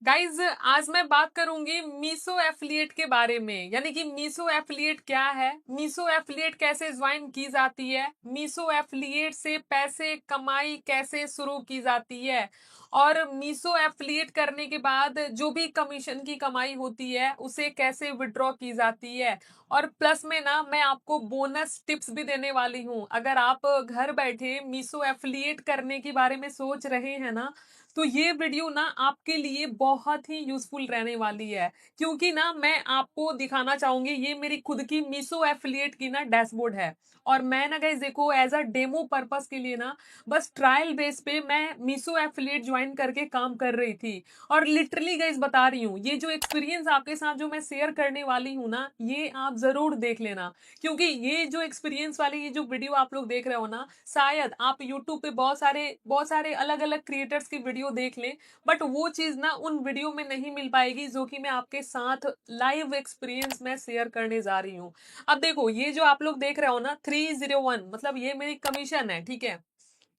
Guys आज मैं बात करूंगी मीशो एफिलिएट के बारे में। यानी कि मीशो एफिलिएट क्या है, मीशो एफिलिएट कैसे ज्वाइन की जाती है, मीशो एफिलिएट से पैसे कमाई कैसे शुरू की जाती है, और मीशो एफिलिएट करने के बाद जो भी कमीशन की कमाई होती है उसे कैसे विड्रॉ की जाती है। और प्लस में ना मैं आपको बोनस टिप्स भी देने वाली हूँ। अगर आप घर बैठे मीशो एफिलिएट करने के बारे में सोच रहे हैं ना, तो ये वीडियो ना आपके लिए बहुत ही यूजफुल रहने वाली है। क्योंकि ना मैं आपको दिखाना चाहूंगी, ये मेरी खुद की मीशो एफिलिएट की ना डैशबोर्ड है। और मैं ना गाइस देखो एज अ डेमो पर्पस के लिए ना बस ट्रायल बेस पे मैं मीशो एफिलिएट ज्वाइन करके काम कर रही थी। और लिटरली गाइस बता रही हूँ, ये जो एक्सपीरियंस आपके साथ जो मैं शेयर करने वाली हूँ ना, ये आप जरूर देख लेना। क्योंकि ये जो एक्सपीरियंस वाली ये जो वीडियो आप लोग देख रहे हो ना, शायद आप यूट्यूब पे बहुत सारे अलग अलग क्रिएटर्स की वीडियो देख लें, बट वो चीज ना उन वीडियो में नहीं मिल पाएगी जो कि मैं आपके साथ लाइव एक्सपीरियंस में शेयर करने जा रही हूँ। अब देखो ये जो आप लोग देख रहे हो ना 301, मतलब ये मेरी कमीशन है, ठीक है।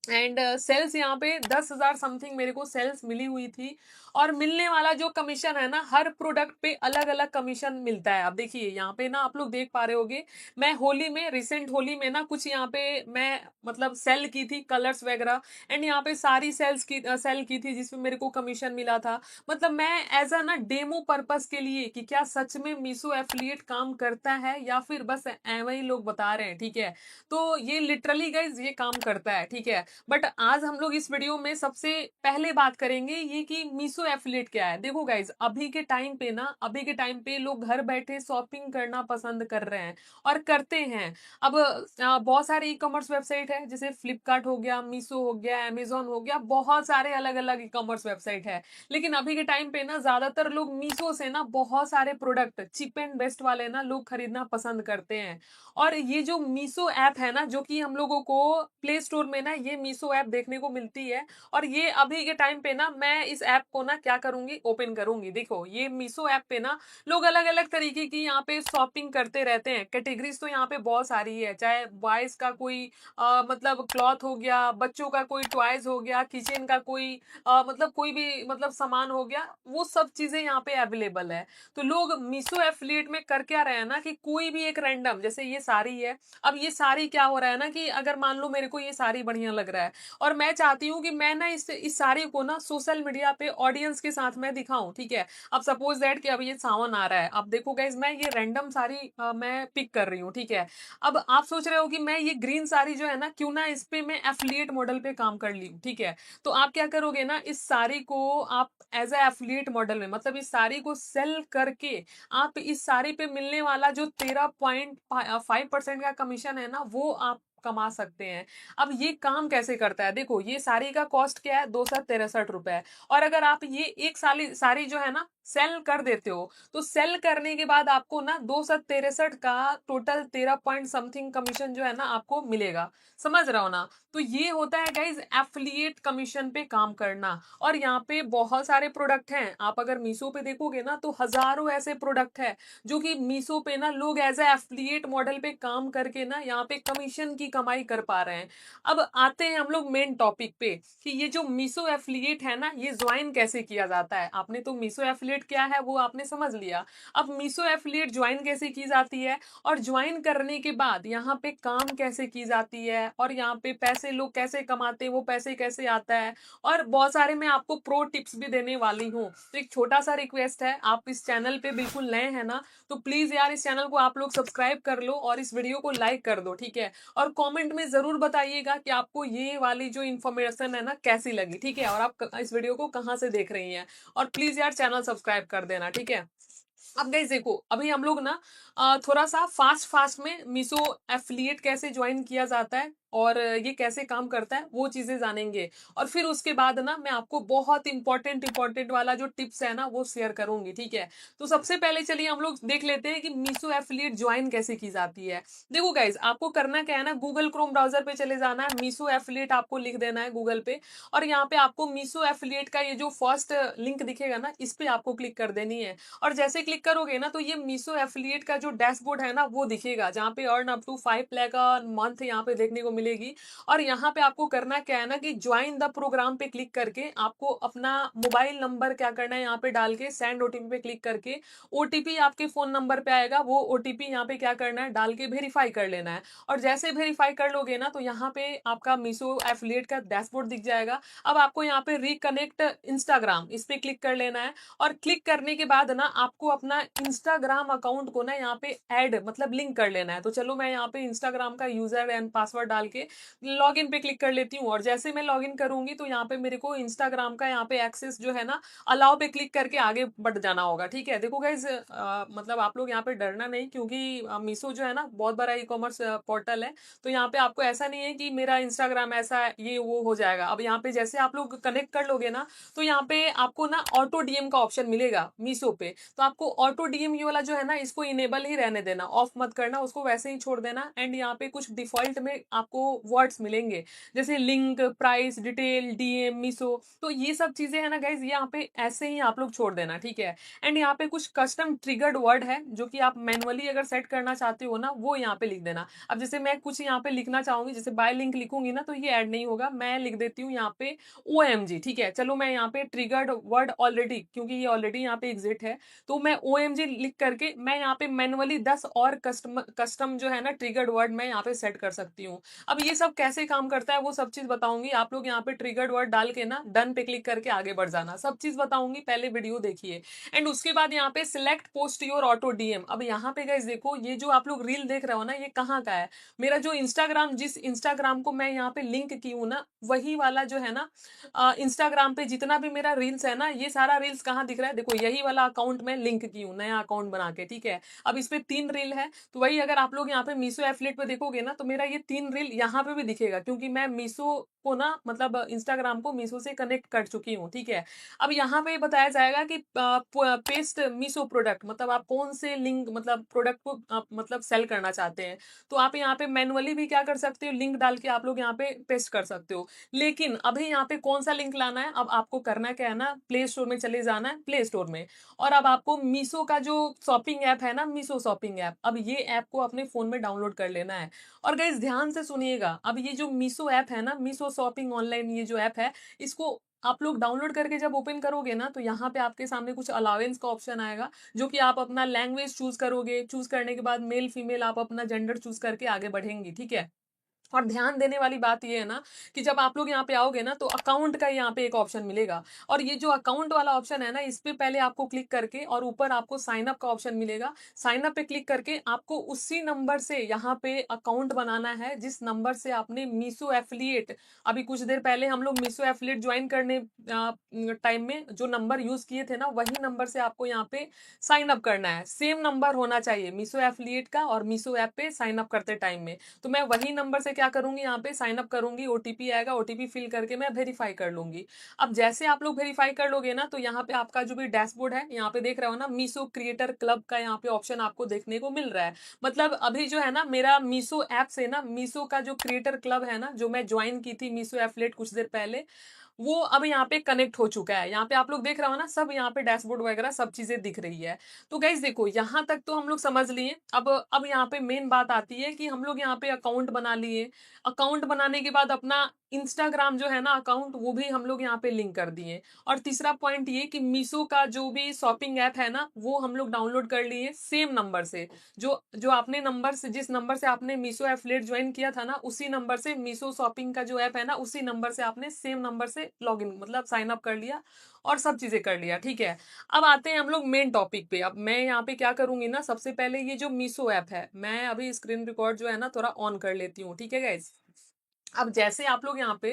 एंड सेल्स यहाँ पे 10,000 समथिंग मेरे को सेल्स मिली हुई थी। और मिलने वाला जो कमीशन है ना, हर प्रोडक्ट पे अलग अलग कमीशन मिलता है। अब देखिए यहाँ पे ना आप लोग देख पा रहे होगे, मैं होली में रिसेंट होली में ना कुछ यहाँ पे मैं मतलब सेल की थी कलर्स वगैरह। एंड यहाँ पे सारी सेल की थी जिसमें मेरे को कमीशन मिला था। मतलब मैं एज अ ना डेमो पर्पस के लिए कि क्या सच में मीशो एफिलिएट काम करता है या फिर बस एवं ही लोग बता रहे हैं, ठीक है। तो ये लिटरली गाइज ये काम करता है, ठीक है। बट आज हम लोग इस वीडियो में सबसे पहले बात करेंगे ये कि मीशो एफिलिएट क्या है। देखो गाइज अभी के टाइम पे लोग घर बैठे शॉपिंग करना पसंद कर रहे हैं और करते हैं। अब बहुत सारे ई कॉमर्स वेबसाइट है, जैसे फ्लिपकार्ट हो गया, मीशो हो गया, अमेजोन हो गया, बहुत सारे अलग अलग ई कॉमर्स वेबसाइट है। लेकिन अभी के टाइम पे ना ज्यादातर लोग मीशो से ना बहुत सारे प्रोडक्ट चीप एंड बेस्ट वाले ना लोग खरीदना पसंद करते हैं। और ये जो मीशो ऐप है ना, जो कि हम लोगों को प्ले स्टोर में ना ये मीशो ऐप देखने को मिलती है। और ये अभी के टाइम पे ना मैं इस ऐप को ना क्या करूंगी, ओपन करूंगी। देखो ये मीशो ऐप पे ना लोग अलग अलग तरीके की यहाँ पे शॉपिंग करते रहते हैं। कैटेगरीज तो यहाँ पे बहुत सारी है, चाहे बॉयज का कोई मतलब क्लॉथ हो गया, बच्चों का कोई टॉयज हो गया, किचन का कोई मतलब कोई भी मतलब सामान हो गया, वो सब चीजें यहाँ पे अवेलेबल है। तो लोग मीशो एफिलिएट में कर क्या रहे हैं ना कि कोई भी एक रैंडम, जैसे ये साड़ी है। अब ये साड़ी क्या हो रहा है ना कि अगर मान लो मेरे को ये साड़ी बढ़िया लग रहा है और मैं चाहती हूँ कि मैं ना इस साड़ी को ना सोशल मीडिया पे ऑडियंस के साथ मैं दिखाऊं, ठीक है। अब सपोज दैट कि अब ये सावन आ रहा है, अब देखो गाइज मैं ये रैंडम साड़ी मैं पिक कर रही हूँ, ठीक है। अब आप सोच रहे हो कि मैं ये ग्रीन साड़ी जो है ना, क्यों ना इस पे मैं एफिलिएट मॉडल पे काम कर ली, ठीक है। तो आप क्या करोगे ना, इस साड़ी को आप एज ए एफिलिएट मॉडल में, मतलब इस साड़ी को सेल करके आप इस साड़ी पे मिलने वाला जो 13.5% का कमीशन है ना, वो आप कमा सकते हैं। अब ये काम कैसे करता है, देखो ये साड़ी का कॉस्ट क्या है, 263 रुपए। और अगर आप ये एक साड़ी साड़ी जो है ना सेल कर देते हो, तो सेल करने के बाद आपको ना 263 का टोटल 13 पॉइंट समथिंग कमीशन जो है ना आपको मिलेगा। समझ रहा हो ना। तो ये होता है गाइज एफिलिएट कमीशन पे काम करना। और यहाँ पे बहुत सारे प्रोडक्ट हैं, आप अगर मीशो पे देखोगे ना तो हजारों ऐसे प्रोडक्ट है जो कि मीशो पे ना लोग एज ए एफिलिएट मॉडल पे काम करके ना यहाँ पे कमीशन की कमाई कर पा रहे हैं। अब आते हैं हम लोग मेन टॉपिक पे कि ये जो मीशो एफिलिएट है ना, ये ज्वाइन कैसे किया जाता है। आपने तो मीशो एफिलिएट क्या है वो आपने समझ लिया। अब मीशो एफिलिएट ज्वाइन कैसे की जाती है, और ज्वाइन करने के बाद यहाँ पे काम कैसे की जाती है, और यहाँ पे पैसे लोग कैसे कमाते हैं, वो पैसे कैसे आता है। और बहुत सारे मैं आपको प्रो टिप्स भी देने वाली हूँ। तो एक छोटा सा रिक्वेस्ट है, आप इस चैनल पे बिल्कुल नए हैं ना, तो प्लीज यार इस चैनल को आप लोग सब्सक्राइब कर लो और इस वीडियो को लाइक कर दो, ठीक है। और कमेंट में जरूर बताइएगा कि आपको ये वाली जो इन्फॉर्मेशन है ना कैसी लगी, ठीक है। और आप इस वीडियो को कहाँ से देख रही हैं। और प्लीज यार चैनल सब्सक्राइब कर देना, ठीक है। अब गाइस देखो अभी हम लोग ना थोड़ा सा फास्ट फास्ट में मीशो एफिलिएट कैसे ज्वाइन किया जाता है और ये कैसे काम करता है वो चीजें जानेंगे। और फिर उसके बाद ना मैं आपको बहुत इंपॉर्टेंट वाला जो टिप्स है ना वो शेयर करूंगी, ठीक है। तो सबसे पहले चलिए हम लोग देख लेते हैं कि मीशो एफिलिएट ज्वाइन कैसे की जाती है। देखो गाइज आपको करना क्या है ना, गूगल क्रोम ब्राउजर पे चले जाना है, मीशो एफिलिएट आपको लिख देना है गूगल पे। और यहाँ पे आपको मीशो एफिलिएट का ये जो फर्स्ट लिंक दिखेगा ना, इस पे आपको क्लिक कर देनी है। और जैसे क्लिक करोगे ना तो ये मीशो एफिलिएट का जो डैशबोर्ड है ना वो दिखेगा, जहाँ पे earn up to 5 lakh month यहाँ पे देखने को मिलेगी। और यहाँ पे आपको करना क्या है ना कि ज्वाइन द प्रोग्राम पे क्लिक करके आपको अपना मोबाइल नंबर क्या करना है यहाँ पे डाल के सेंड ओटीपी पे क्लिक करके ओटीपी आपके फोन नंबर पे आएगा, वो ओटीपी यहाँ पे क्या करना है डाल के वेरीफाई कर लेना है। और जैसे वेरीफाई कर लोगे ना तो यहाँ पे आपका मीशो एफिलिएट का डैशबोर्ड दिख जाएगा। अब आपको यहाँ पे रिकनेक्ट इंस्टाग्राम इस पे क्लिक कर लेना है। और क्लिक करने के बाद ना आपको अपना इंस्टाग्राम अकाउंट को ना यहाँ पे ऐड मतलब लिंक कर लेना है। तो चलो मैं यहाँ पे इंस्टाग्राम का यूजर एंड पासवर्ड डाल के लॉग इन पे क्लिक कर लेती हूँ। और जैसे मैं लॉग इन करूंगी तो यहाँ पे मेरे को इंस्टाग्राम का यहाँ पे एक्सेस जो है ना अलाउ पे क्लिक करके आगे बढ़ जाना होगा। ठीक है, देखो गाइज मतलब आप लोग यहाँ पे डरना नहीं, क्योंकि मीशो जो है ना बहुत बड़ा ई कॉमर्स पोर्टल है। तो यहाँ पे आपको ऐसा नहीं है कि मेरा इंस्टाग्राम ऐसा ये वो हो जाएगा। अब यहाँ पे जैसे आप लोग कनेक्ट कर लोगे ना तो यहाँ पे आपको ना ऑटो डीएम का ऑप्शन मिलेगा मीशो पे। तो आपको ऑटो डीएम ये वाला जो है ना इसको इनेबल ही रहने देना, ऑफ मत करना, उसको वैसे ही छोड़ देना। एंड यहाँ पे कुछ डिफॉल्ट में आपको वर्ड्स मिलेंगे जैसे link, price, detail, DM, Meesho, तो ये सब चीजें है ना गाइज यहाँ पे ऐसे ही आप लोग छोड़ देना। ठीक है, एंड यहाँ पे कुछ कस्टम ट्रिगर्ड वर्ड है जो कि आप मैनुअली अगर सेट करना चाहते हो ना वो यहाँ पे लिख देना। अब जैसे मैं कुछ यहाँ पे लिखना चाहूंगी, जैसे बाय लिंक लिखूंगी ना तो ये ऐड नहीं होगा, मैं लिख देती हूँ यहाँ पे OMG। ठीक है, चलो मैं यहाँ पे ट्रिगर्ड वर्ड ऑलरेडी, क्योंकि ये ऑलरेडी यहाँ पे एग्जिट है, तो मैं OMG लिख करके मैं यहाँ पे मैनुअली 10 और कस्टम जो है ना ट्रिगर्ड वर्ड मैं यहाँ पे सेट कर सकती हूँ। अब ये सब कैसे काम करता है वो सब चीज बताऊंगी, आप लोग यहाँ पे ट्रिगर्ड वर्ड डाल के ना डन पे क्लिक करके आगे बढ़ जाना, सब चीज बताऊंगी, पहले वीडियो देखिए। एंड उसके बाद यहाँ पे select post your auto DM. अब यहाँ पे गाइस देखो ये जो आप लोग रील देख रहे हो ना ये कहाँ का है, मेरा जो इंस्टाग्राम, जिस इंस्टाग्राम को मैं यहाँ पे लिंक की हूँ ना वही वाला जो है ना इंस्टाग्राम पे जितना भी मेरा रील्स है ना ये सारा रील्स कहाँ दिख रहा है, देखो यही वाला अकाउंट में लिंक की हूँ नया अकाउंट बना के। ठीक है, अब इस पे 3 रील है, तो वही अगर आप लोग यहाँ पे मीशो एफिलिएट पे देखोगे ना तो मेरा ये 3 रील यहाँ पे भी दिखेगा, क्योंकि मैं मीशो को ना मतलब इंस्टाग्राम को मीशो से कनेक्ट कर चुकी हूँ। ठीक है, अब यहाँ पे बताया जाएगा कि पेस्ट मीशो प्रोडक्ट, मतलब आप कौन से लिंक मतलब प्रोडक्ट को आप मतलब सेल करना चाहते हैं, तो आप यहाँ पे मैनुअली भी क्या कर सकते हो लिंक डाल के आप लोग यहाँ पे पेस्ट कर सकते हो। लेकिन अभी यहाँ पे कौन सा लिंक लाना है, अब आपको करना क्या है ना प्ले स्टोर में चले जाना है, प्ले स्टोर में, और अब आपको मीशो का जो शॉपिंग ऐप है ना मीशो शॉपिंग ऐप, अब ये ऐप को अपने फोन में डाउनलोड कर लेना है। और गाइस ध्यान से सुनिएगा, अब ये जो मीशो ऐप है ना मीशो शॉपिंग ऑनलाइन ये जो ऐप है इसको आप लोग डाउनलोड करके जब ओपन करोगे ना तो यहाँ पे आपके सामने कुछ अलावेंस का ऑप्शन आएगा, जो कि आप अपना लैंग्वेज चूज करोगे, चूज करने के बाद मेल फीमेल आप अपना जेंडर चूज करके आगे बढ़ेंगी। ठीक है, और ध्यान देने वाली बात ये है ना कि जब आप लोग यहाँ पे आओगे ना तो अकाउंट का यहाँ पे एक ऑप्शन मिलेगा, और ये जो अकाउंट वाला ऑप्शन है ना इस पे पहले आपको क्लिक करके और ऊपर आपको साइन अप का ऑप्शन मिलेगा, साइन अप पे क्लिक करके आपको उसी नंबर से यहाँ पे अकाउंट बनाना है जिस नंबर से आपने मीशो एफिलिएट, अभी कुछ देर पहले हम लोग मीशो एफिलिएट ज्वाइन करने टाइम में जो नंबर यूज किए थे ना वही नंबर से आपको यहाँ पे साइन अप करना है। सेम नंबर होना चाहिए मीशो एफिलिएट का और मीशो ऐप पे साइन अप करते टाइम में। तो मैं वही नंबर से क्या करूंगी यहाँ पे साइन अप करूंगी, ओटीपी आएगा, ओटीपी फिल करके मैं वेरीफाई कर लूंगी। अब जैसे आप लोग वेरीफाई कर लोगे ना तो यहाँ पे आपका जो भी डैशबोर्ड है यहाँ पे देख रहे हो ना मीशो क्रिएटर क्लब का यहाँ पे ऑप्शन आपको देखने को मिल रहा है। मतलब अभी जो है ना मेरा मीशो ऐप से ना मीशो का जो क्रिएटर क्लब है ना जो मैं ज्वाइन की थी मीशो एफिलिएट कुछ देर पहले, वो अब यहाँ पे कनेक्ट हो चुका है। यहाँ पे आप लोग देख रहे हो ना सब यहाँ पे डैशबोर्ड वगैरह सब चीजें दिख रही है। तो गाइज देखो यहाँ तक तो हम लोग समझ लिए। अब यहाँ पे मेन बात आती है कि हम लोग यहाँ पे अकाउंट बना लिए, अकाउंट बनाने के बाद अपना इंस्टाग्राम जो है ना अकाउंट वो भी हम लोग यहाँ पे लिंक कर दिए। और तीसरा पॉइंट ये कि मीशो का जो भी शॉपिंग ऐप है ना वो हम लोग डाउनलोड कर लिए सेम नंबर से, जो जो आपने नंबर से जिस नंबर से आपने मीशो एफिलिएट ज्वाइन किया था ना उसी नंबर से मीशो शॉपिंग का जो ऐप है ना उसी नंबर से आपने सेम नंबर से लॉग इन मतलब साइन अप कर लिया और सब चीजें कर लिया। ठीक है, अब आते हैं हम लोग मेन टॉपिक पे। अब मैं यहाँ पे क्या करूंगी ना सबसे पहले ये जो मीशो ऐप है मैं अभी स्क्रीन रिकॉर्ड जो है ना थोड़ा ऑन कर लेती हूँ। ठीक है गाइज, अब जैसे आप लोग यहाँ पे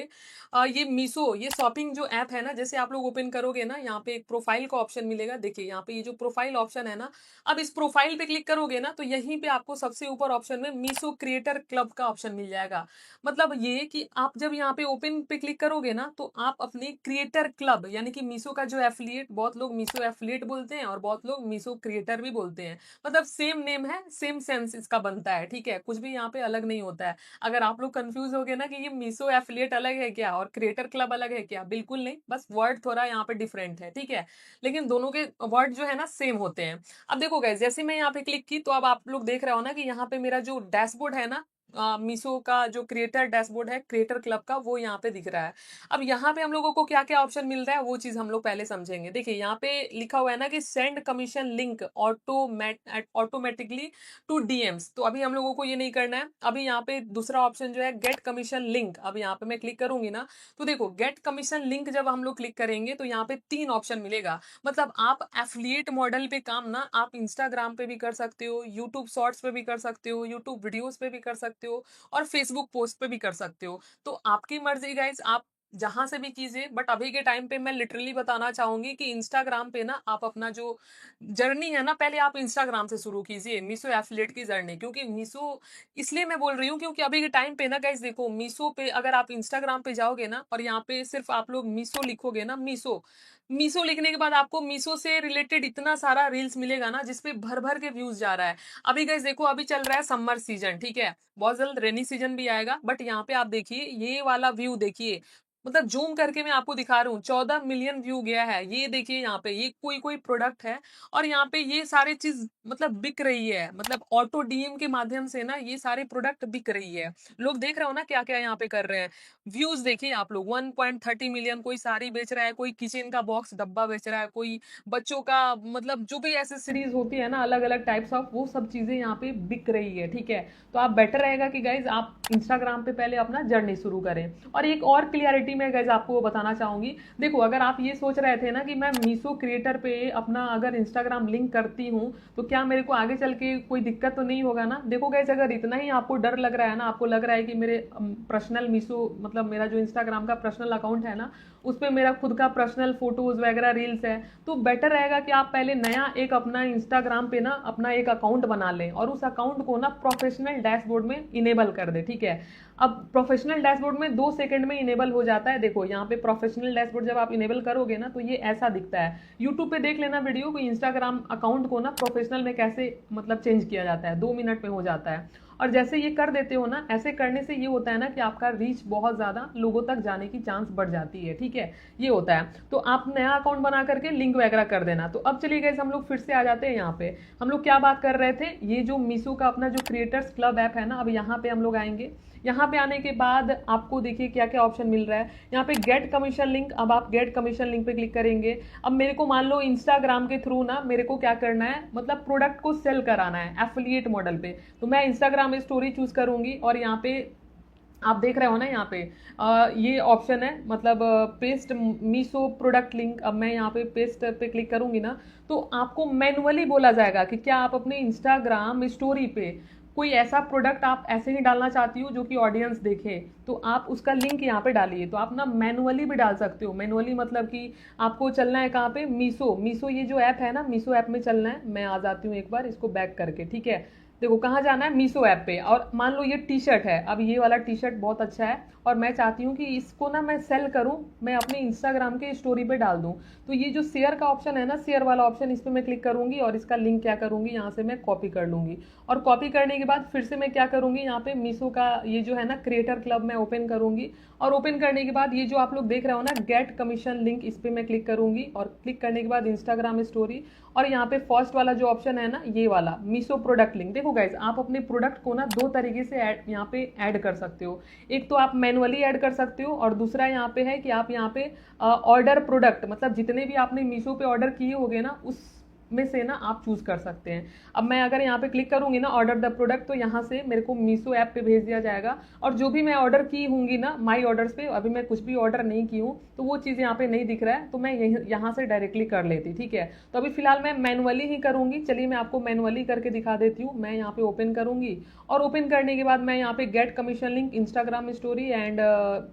ये मीशो ये शॉपिंग जो ऐप है ना जैसे आप लोग ओपन करोगे ना यहाँ पे एक प्रोफाइल का ऑप्शन मिलेगा। देखिए यहाँ पे ये जो प्रोफाइल ऑप्शन है ना, अब इस प्रोफाइल पे क्लिक करोगे ना तो यहीं पे आपको सबसे ऊपर ऑप्शन में मीशो क्रिएटर क्लब का ऑप्शन मिल जाएगा। मतलब ये कि आप जब यहाँ पे ओपन पे क्लिक करोगे ना तो आप अपने क्रिएटर क्लब यानी कि मीशो का जो एफिलिएट, बहुत लोग मीशो एफिलिएट बोलते हैं और बहुत लोग मीशो क्रिएटर भी बोलते हैं, मतलब सेम नेम है सेम सेंस इसका बनता है। ठीक है, कुछ भी यहाँ पे अलग नहीं होता है। अगर आप लोग कंफ्यूज हो गए ना कि ये मीशो एफिलिएट अलग है क्या और क्रिएटर क्लब अलग है क्या, बिल्कुल नहीं, बस वर्ड थोड़ा यहाँ पे डिफरेंट है। ठीक है, लेकिन दोनों के वर्ड जो है ना सेम होते हैं। अब देखो गाइस जैसे मैं यहाँ पे क्लिक की तो अब आप लोग देख रहे हो ना कि यहाँ पे मेरा जो डैशबोर्ड है ना मीशो का जो क्रिएटर डैशबोर्ड है क्रिएटर क्लब का, वो यहाँ पे दिख रहा है। अब यहाँ पे हम लोगों को क्या क्या ऑप्शन मिल रहा है वो चीज हम लोग पहले समझेंगे। देखिए यहाँ पे लिखा हुआ है ना कि send commission link automatically to DMs. तो अभी हम लोगों को ये नहीं करना है। अभी यहाँ पे दूसरा ऑप्शन जो है गेट कमीशन लिंक, अब यहाँ पे मैं क्लिक करूंगी ना, तो देखो गेट कमीशन लिंक जब हम लोग क्लिक करेंगे तो यहाँ पे 3 ऑप्शन मिलेगा। मतलब आप एफिलिएट मॉडल पे काम ना आप इंस्टाग्राम पे भी कर सकते हो, यूट्यूब शॉर्ट्स पे भी कर सकते हो, यूट्यूब वीडियोस पे भी कर सकते हो, और फेसबुक पोस्ट पे भी कर सकते हो। तो आपकी मर्जी गाइज, आप जहां से भी कीजिए। बट अभी के टाइम पे मैं लिटरली बताना चाहूंगी कि इंस्टाग्राम पे ना आप अपना जो जर्नी है ना, पहले आप इंस्टाग्राम से शुरू कीजिए मीशो एफिलिएट की जर्नी। क्योंकि मीशो, इसलिए मैं बोल रही हूँ क्योंकि अभी के टाइम पे ना गाइज देखो, मीशो पे अगर आप इंस्टाग्राम पे जाओगे ना और यहाँ पे सिर्फ आप लोग मीशो लिखोगे ना, मीशो मीशो लिखने के बाद आपको मीशो से रिलेटेड इतना सारा रील्स मिलेगा ना जिसपे भर भर के व्यूज जा रहा है। अभी गाइस देखो, अभी चल रहा है समर सीजन, ठीक है, बहुत जल्द रेनी सीजन भी आएगा। बट यहाँ पे आप देखिए ये वाला व्यू देखिए, मतलब जूम करके मैं आपको दिखा रहा हूँ, 14 मिलियन व्यू गया है। ये देखिए यहाँ पे ये कोई कोई प्रोडक्ट है और यहाँ पे ये सारी चीज मतलब बिक रही है। मतलब ऑटो डीएम के माध्यम से ना ये सारे प्रोडक्ट बिक रही है। लोग देख रहे हो ना क्या क्या यहाँ पे कर रहे हैं। व्यूज देखिए आप लोग, 1.30 मिलियन, कोई साड़ी बेच रहा है, कोई किचन का बॉक्स डब्बा बेच रहा है, कोई बच्चों का मतलब जो भी एसेसरीज होती है ना अलग अलग टाइप्स ऑफ, वो सब चीजें यहाँ पे बिक रही है, ठीक है। तो आप बेटर रहेगा कि गाइज आप इंस्टाग्राम पे पहले अपना जर्नी शुरू करें। और एक और क्लियरिटी में गाइज आपको बताना चाहूंगी, देखो अगर आप ये सोच रहे थे ना कि मैं मीशो क्रिएटर पे अपना अगर इंस्टाग्राम लिंक करती हूँ तो क्या मेरे को आगे चल के कोई दिक्कत तो नहीं होगा ना। देखो गाइज अगर इतना ही आपको डर लग रहा है ना, आपको लग रहा है कि मेरे पर्सनल मीशो मतलब मेरा जो इंस्टाग्राम का पर्सनल अकाउंट है ना उस पर मेरा खुद का पर्सनल फोटोज वगैरह रील्स है, तो बेटर रहेगा कि आप पहले नया एक अपना इंस्टाग्राम पे ना अपना एक अकाउंट बना लें और उस अकाउंट को ना प्रोफेशनल डैशबोर्ड में इनेबल कर दे, ठीक है। अब प्रोफेशनल डैशबोर्ड में 2 सेकंड में इनेबल हो जाता है। देखो यहाँ पे प्रोफेशनल डैशबोर्ड जब आप इनेबल करोगे ना तो ये ऐसा दिखता है। यूट्यूब पे देख लेना वीडियो को, इंस्टाग्राम अकाउंट को ना प्रोफेशनल में कैसे मतलब चेंज किया जाता है, 2 मिनट में हो जाता है। और जैसे ये कर देते हो ना, ऐसे करने से ये होता है ना कि आपका रीच बहुत ज्यादा लोगों तक जाने की चांस बढ़ जाती है, ठीक है, ये होता है। तो आप नया अकाउंट बना करके लिंक वगैरह कर देना। तो अब चलिए गाइस हम लोग फिर से आ जाते हैं यहाँ पे, हम लोग क्या बात कर रहे थे, ये जो मीशो का अपना जो क्रिएटर्स क्लब ऐप है ना, अब यहाँ पे हम लोग आएंगे। यहाँ पे आने के बाद आपको देखिए क्या क्या ऑप्शन मिल रहा है। यहाँ पे गेट कमीशन लिंक, अब आप गेट कमीशन लिंक पे क्लिक करेंगे। अब मेरे को मान लो इंस्टाग्राम के थ्रू ना मेरे को क्या करना है, मतलब प्रोडक्ट को सेल कराना है एफिलिएट मॉडल पे, तो मैं इंस्टाग्राम स्टोरी चूज करूंगी और यहाँ पे आप देख रहे हो ना यहाँ पे ये ऑप्शन है मतलब पेस्ट मीशो प्रोडक्ट लिंक। अब मैं यहाँ पे पेस्ट पे क्लिक करूंगी ना तो आपको मैनुअली बोला जाएगा कि क्या आप अपने इंस्टाग्राम स्टोरी पे कोई ऐसा प्रोडक्ट आप ऐसे ही डालना चाहती हो जो कि ऑडियंस देखे, तो आप उसका लिंक यहाँ पे डालिए। तो आप ना मैनुअली भी डाल सकते हो। मैनुअली मतलब कि आपको चलना है कहाँ पे, मीशो, मीशो ये जो ऐप है ना, मीशो ऐप में चलना है। मैं आ जाती हूँ एक बार इसको बैक करके, ठीक है। देखो कहाँ जाना है, मीशो ऐप पे। और मान लो ये टी शर्ट है, अब ये वाला टी शर्ट बहुत अच्छा है और मैं चाहती हूँ कि इसको ना मैं सेल करूँ, मैं अपने इंस्टाग्राम के स्टोरी पे डाल दूँ। तो ये जो शेयर का ऑप्शन है ना, शेयर वाला ऑप्शन, इस पर मैं क्लिक करूंगी और इसका लिंक क्या करूंगी यहाँ से मैं कॉपी कर लूंगी। और कॉपी करने के बाद फिर से मैं क्या करूंगी, यहाँ पे मीशो का ये जो है ना क्रिएटर क्लब मैं ओपन करूंगी। और ओपन करने के बाद ये जो आप लोग देख रहे हो ना गेट कमीशन लिंक, इस पर मैं क्लिक करूंगी और क्लिक करने के बाद इंस्टाग्राम स्टोरी, और यहाँ पे फर्स्ट वाला जो ऑप्शन है ना ये वाला मीशो प्रोडक्ट लिंक। देखो गाइज आप अपने प्रोडक्ट को ना 2 तरीके से यहाँ पे ऐड कर सकते हो। एक तो आप मैनुअली ऐड कर सकते हो और दूसरा यहाँ पे है कि आप यहाँ पे ऑर्डर प्रोडक्ट, मतलब जितने भी आपने मीशो पे ऑर्डर किए होंगे ना उस में से ना आप चूज कर सकते हैं। अब मैं अगर यहाँ पे क्लिक करूंगी ना ऑर्डर द प्रोडक्ट, तो यहाँ से मेरे को मीशो ऐप पे भेज दिया जाएगा और जो भी मैं ऑर्डर की होंगी ना माई ऑर्डर्स पे, अभी मैं कुछ भी ऑर्डर नहीं की हूँ तो वो चीज़ यहाँ पे नहीं दिख रहा है, तो मैं यहाँ से डायरेक्टली कर लेती, ठीक है। तो अभी फिलहाल मैं मैनुअली ही करूंगी। चलिए मैं आपको मैनुअली करके दिखा देती हूँ। मैं यहाँ पे ओपन करूंगी और ओपन करने के बाद मैं यहाँ पे get commission link, Instagram story and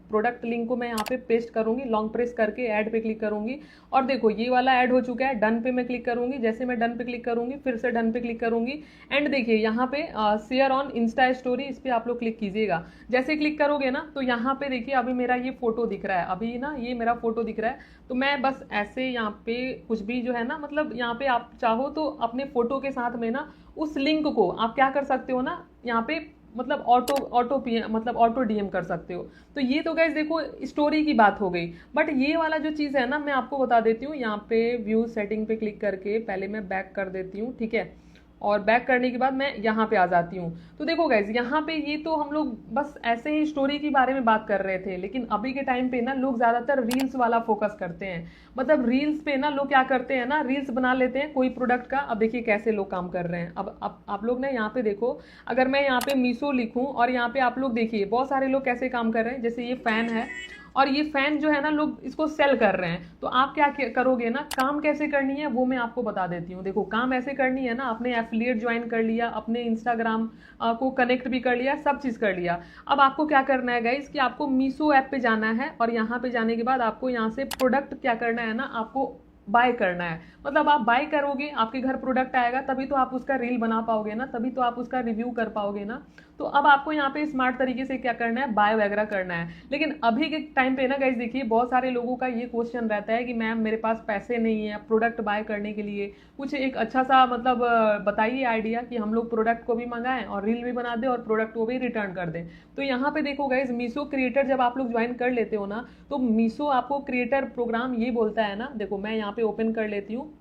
product link को मैं यहाँ पे पेस्ट करूंगी, लॉन्ग प्रेस करके ऐड पे क्लिक करूंगी। और देखो ये वाला ऐड हो चुका है। डन पे मैं क्लिक करूंगी, जैसे मैं डन पे क्लिक करूंगी फिर से डन पे क्लिक करूंगी एंड देखिए यहाँ पे शेयर ऑन इंस्टा स्टोरी, इस पे आप लोग क्लिक कीजिएगा। जैसे क्लिक करोगे ना तो यहाँ पे देखिए अभी मेरा ये फोटो दिख रहा है, अभी ना ये मेरा फोटो दिख रहा है। तो मैं बस ऐसे यहाँ पे कुछ भी जो है ना, मतलब यहाँ पे आप चाहो तो अपने फोटो के साथ में ना उस लिंक को आप क्या कर सकते हो ना, यहाँ पे मतलब ऑटो ऑटो पी मतलब ऑटो डीएम कर सकते हो। तो ये तो गाइस देखो स्टोरी की बात हो गई। बट ये वाला जो चीज़ है ना मैं आपको बता देती हूँ। यहाँ पे व्यू सेटिंग पे क्लिक करके पहले मैं बैक कर देती हूँ, ठीक है। और बैक करने के बाद मैं यहाँ पे आ जाती हूँ। तो देखो गाइज, यहाँ पे ये तो हम लोग बस ऐसे ही स्टोरी के बारे में बात कर रहे थे, लेकिन अभी के टाइम पे ना लोग ज्यादातर रील्स वाला फोकस करते हैं। मतलब रील्स पे ना लोग क्या करते हैं ना, रील्स बना लेते हैं कोई प्रोडक्ट का। अब देखिए कैसे लोग काम कर रहे हैं। अब आप लोग ना यहाँ पे देखो, अगर मैं यहाँ पे मीशो लिखूं और यहाँ पे आप लोग देखिए बहुत सारे लोग कैसे काम कर रहे हैं। जैसे ये फैन है, और ये फैन जो है ना लोग इसको सेल कर रहे हैं। तो आप क्या करोगे ना, काम कैसे करनी है वो मैं आपको बता देती हूँ। देखो काम ऐसे करनी है ना, आपने एफिलिएट ज्वाइन कर लिया, अपने इंस्टाग्राम को कनेक्ट भी कर लिया, सब चीज कर लिया। अब आपको क्या करना है गाइस, कि आपको मीशो ऐप पे जाना है, और यहाँ पे जाने के बाद आपको यहाँ से प्रोडक्ट क्या करना है ना, आपको बाय करना है। मतलब आप बाय करोगे, आपके घर प्रोडक्ट आएगा, तभी तो आप उसका रील बना पाओगे ना, तभी तो आप उसका रिव्यू कर पाओगे ना। तो अब आपको यहाँ पे स्मार्ट तरीके से क्या करना है, बाय वगैरह करना है। लेकिन अभी के टाइम पे ना गाइस देखिए, बहुत सारे लोगों का ये क्वेश्चन रहता है कि मैम मेरे पास पैसे नहीं है प्रोडक्ट बाय करने के लिए, कुछ एक अच्छा सा मतलब बताइए आइडिया कि हम लोग प्रोडक्ट को भी मंगाएं और रील भी बना दें और प्रोडक्ट को भी रिटर्न कर दें। तो यहाँ पे देखो गाइस, मीशो क्रिएटर जब आप लोग ज्वाइन कर लेते हो ना, तो मीशो आपको क्रिएटर प्रोग्राम ये बोलता है ना, देखो मैं यहाँ पे ओपन कर लेती हूँ।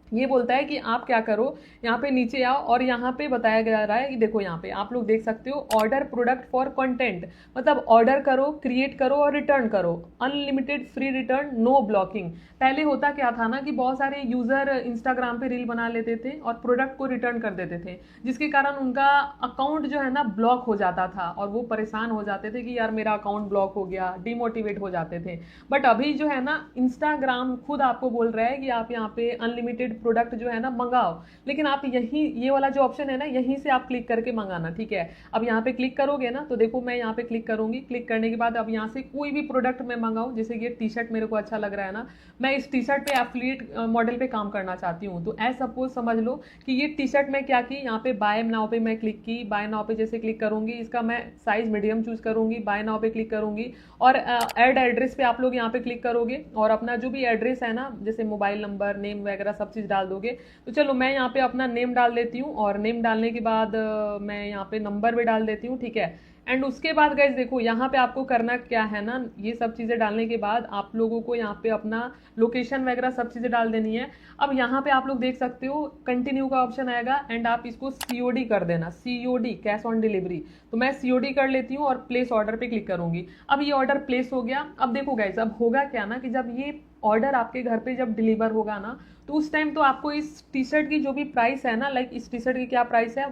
ये बोलता है कि आप क्या करो, यहाँ पे नीचे आओ, और यहाँ पे बताया जा रहा है कि देखो यहाँ पे आप लोग देख सकते हो, ऑर्डर प्रोडक्ट फॉर कंटेंट। मतलब ऑर्डर करो, क्रिएट करो और रिटर्न करो, unlimited free return, no blocking. पहले होता क्या था ना कि बहुत सारे यूजर इंस्टाग्राम पे रील बना लेते थे और प्रोडक्ट को रिटर्न कर देते थे, जिसके कारण उनका अकाउंट जो है ना ब्लॉक हो जाता था, और वो परेशान हो जाते थे कि यार मेरा अकाउंट ब्लॉक हो गया, डिमोटिवेट हो जाते थे। बट अभी जो है ना, इंस्टाग्राम खुद आपको बोल रहा है कि आप यहाँ पे अनलिमिटेड प्रोडक्ट जो है ना मंगाओ। लेकिन आप यही ये वाला जो ऑप्शन है ना, यहीं से आप क्लिक करके मंगाना, ठीक है। अब यहाँ पे क्लिक करोगे ना, तो देखो मैं यहाँ पे क्लिक करूंगी। क्लिक करने के बाद अब यहाँ से कोई भी प्रोडक्ट मैं मंगाऊं, जैसे कि ये टी शर्ट मेरे को अच्छा लग रहा है ना, मैं इस टी शर्ट पे एफिलिएट मॉडल पे काम करना चाहती हूँ। तो एज सपोज समझ लो कि ये टी शर्ट मैं क्या की, यहाँ पे बाय नाउ पे मैं क्लिक की। बाय नाउ पे जैसे क्लिक करूंगी, इसका मैं साइज मीडियम चूज करूंगी, बाय नाउ पे क्लिक करूंगी, और ऐड एड्रेस पे आप लोग यहाँ पे क्लिक करोगे, और अपना जो भी एड्रेस है ना, जैसे मोबाइल नंबर, नेम वगैरह सब चीज डाल दोगे। तो चलो मैं यहाँ पे अपना नेम डाल देती हूँ, और नेम डालने के बाद मैं यहाँ पे नंबर भी डाल देती हूँ, ठीक है। एंड उसके बाद गाइज देखो यहाँ पे आपको करना क्या है ना, ये सब चीजें डालने के बाद आप लोगों को यहाँ पे अपना लोकेशन वगैरह सब चीजें डाल देनी है। अब यहाँ पे आप लोग देख सकते हो कंटिन्यू का ऑप्शन आएगा, एंड आप इसको सीओडी कर देना, सीओडी कैश ऑन डिलीवरी। तो मैं सीओडी कर लेती हूँ और प्लेस ऑर्डर पे क्लिक करूंगी। अब ये ऑर्डर प्लेस हो गया। अब देखो गाइज, अब होगा क्या ना कि जब ये ऑर्डर आपके घर पे जब डिलीवर होगा ना, तो उस टाइम तो आपको इस टी शर्ट की जो भी प्राइस है ना, लाइक इस टी शर्ट की क्या प्राइस है,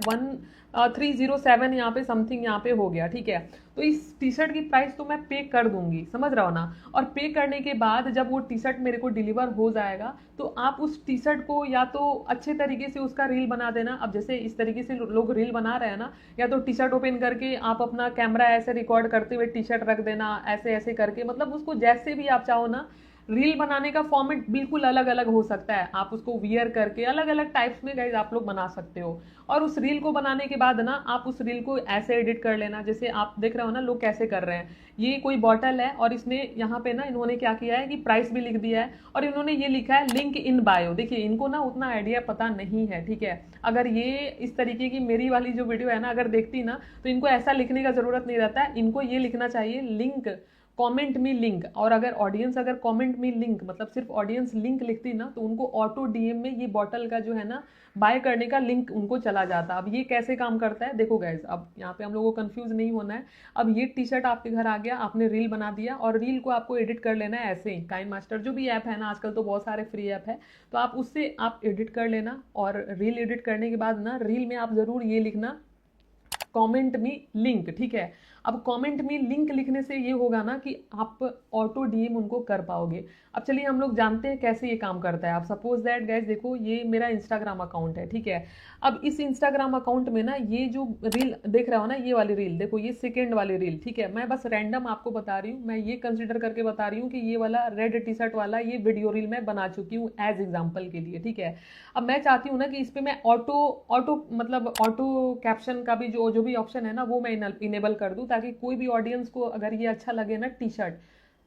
1307 यहाँ पे समथिंग यहाँ पे हो गया, ठीक है। तो इस टी शर्ट की प्राइस तो मैं पे कर दूंगी, समझ रहा हो ना। और पे करने के बाद जब वो टी शर्ट मेरे को डिलीवर हो जाएगा, तो आप उस टी शर्ट को या तो अच्छे तरीके से उसका रील बना देना। अब जैसे इस तरीके से लोग रील बना रहे हैं ना, या तो टी शर्ट ओपन करके आप अपना कैमरा ऐसे रिकॉर्ड करते हुए टी शर्ट रख देना, ऐसे ऐसे करके, मतलब उसको जैसे भी आप चाहो ना। रील बनाने का फॉर्मेट बिल्कुल अलग अलग हो सकता है, आप उसको वियर करके अलग अलग टाइप्स में गाइज आप लोग बना सकते हो। और उस रील को बनाने के बाद ना, आप उस रील को ऐसे एडिट कर लेना, जैसे आप देख रहे हो ना लोग कैसे कर रहे हैं। ये कोई बॉटल है, और इसने यहाँ पे ना इन्होंने क्या किया है कि प्राइस भी लिख दिया है, और इन्होंने ये लिखा है लिंक इन बायो। देखिए इनको ना उतना आइडिया पता नहीं है, ठीक है। अगर ये इस तरीके की मेरी वाली जो वीडियो है ना अगर देखती ना, तो इनको ऐसा लिखने का जरूरत नहीं रहता है, इनको ये लिखना चाहिए लिंक कमेंट में लिंक। और अगर ऑडियंस अगर कमेंट में लिंक मतलब सिर्फ ऑडियंस लिंक लिखती ना, तो उनको ऑटो डीएम में ये बॉटल का जो है ना बाय करने का लिंक उनको चला जाता। अब ये कैसे काम करता है देखो गाइज, अब यहाँ पे हम लोगों को कंफ्यूज नहीं होना है। अब ये टी शर्ट आपके घर आ गया, आपने रील बना दिया, और रील को आपको एडिट कर लेना है ऐसे ही। काइन मास्टर जो भी ऐप है ना, आजकल तो बहुत सारे फ्री ऐप है, तो आप उससे आप एडिट कर लेना। और रील एडिट करने के बाद ना, रील में आप जरूर ये लिखना कमेंट में लिंक, ठीक है। अब कमेंट में लिंक लिखने से ये होगा ना कि आप ऑटो डीएम उनको कर पाओगे। अब चलिए हम लोग जानते हैं कैसे ये काम करता है। आप सपोज दैट गाइस देखो, ये मेरा इंस्टाग्राम अकाउंट है, ठीक है। अब इस इंस्टाग्राम अकाउंट में ना, ये जो रील देख रहा हो ना, ये वाली रील देखो, ये सेकेंड वाली रील, ठीक है। मैं बस रैंडम आपको बता रही हूँ, मैं ये कंसिडर करके बता रही हूँ कि ये वाला रेड टी शर्ट वाला ये वीडियो रील मैं बना चुकी हूँ एज एग्जाम्पल के लिए, ठीक है। अब मैं चाहती हूँ ना कि इस पे मैं ऑटो ऑटो मतलब ऑटो कैप्शन का भी जो भी ऑप्शन है ना, वो मैं इनेबल कर दूं, ताकि कोई भी ऑडियंस को अगर ये अच्छा लगे ना टी शर्ट,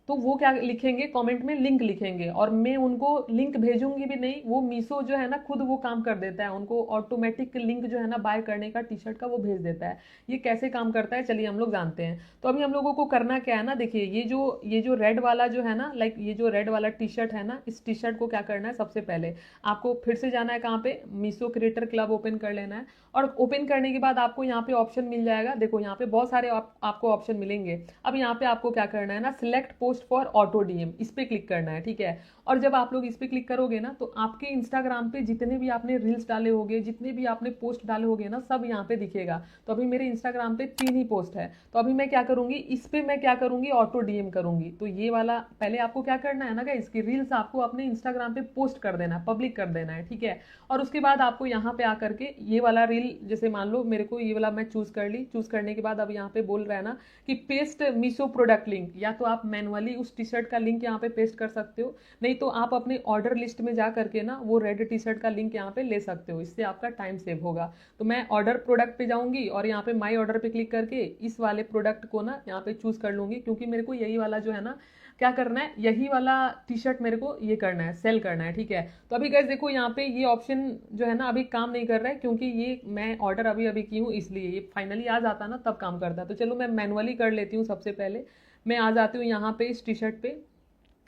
तो वो क्या लिखेंगे, कमेंट में लिंक लिखेंगे, और मैं उनको लिंक भेजूंगी भी नहीं, वो मीशो जो है ना खुद वो काम कर देता है, उनको ऑटोमेटिक लिंक जो है ना बाय करने का टी शर्ट का वो भेज देता है। ये कैसे काम करता है चलिए हम लोग जानते हैं। तो अभी हम लोगों को करना क्या है ना, देखिए ये जो रेड वाला जो है ना, लाइक ये जो रेड वाला टी शर्ट है ना, इस टी शर्ट को क्या करना है, सबसे पहले आपको फिर से जाना है कहाँ पे, मीशो क्रिएटर क्लब ओपन कर लेना है। और ओपन करने के बाद आपको यहाँ पे ऑप्शन मिल जाएगा, देखो यहाँ पे बहुत सारे आपको ऑप्शन मिलेंगे। अब यहाँ पे आपको क्या करना है ना, select post for auto DM, इस पे क्लिक करना है, ठीक है। और जब आप लोग इस पे क्लिक करोगे ना, तो आपके इंस्टाग्राम पे जितने भी आपने रील्स डाले होंगे, जितने भी आपने पोस्ट डाले होंगे ना, सब यहाँ पे दिखेगा। तो अभी मेरे इंस्टाग्राम पे 3 ही पोस्ट है, तो अभी मैं क्या करूंगी, इस पे मैं क्या करूंगी, ऑटो डीएम करूंगी। तो ये वाला पहले आपको क्या करना है ना, इसकी रील्स आपको अपने इंस्टाग्राम पे पोस्ट कर देना है, पब्लिक कर देना है, ठीक है। और उसके बाद आपको यहाँ पे आकर के ये वाला रील, जैसे मान लो मेरे को ये वाला मैं चूज कर ली, चूज करने के बाद अब यहाँ पे बोल रहा है ना कि पेस्ट मीशो प्रोडक्ट लिंक, या तो आप मैनुअली उस टी शर्ट का लिंक यहाँ पे पेस्ट कर सकते हो, नहीं तो आप अपने ऑर्डर लिस्ट में जा करके ना वो रेड टी शर्ट का लिंक यहाँ पे ले सकते हो, इससे आपका टाइम सेव होगा। तो मैं ऑर्डर प्रोडक्ट पे जाऊंगी और यहाँ पे माई ऑर्डर पे क्लिक करके इस वाले प्रोडक्ट को ना यहाँ पे चूज कर लूंगी, क्योंकि मेरे को यही वाला जो है ना क्या करना है, यही वाला टी शर्ट मेरे को ये करना है, सेल करना है, ठीक है। तो अभी गाइस देखो यहाँ पे ये ऑप्शन जो है ना अभी काम नहीं कर रहा है, क्योंकि ये मैं ऑर्डर अभी अभी की हूँ, इसलिए ये फाइनली आ जाता ना तब काम करता है। तो चलो मैं मैनुअली कर लेती हूँ। सबसे पहले मैं आ जाती हूँ यहाँ पे इस टी शर्ट पे,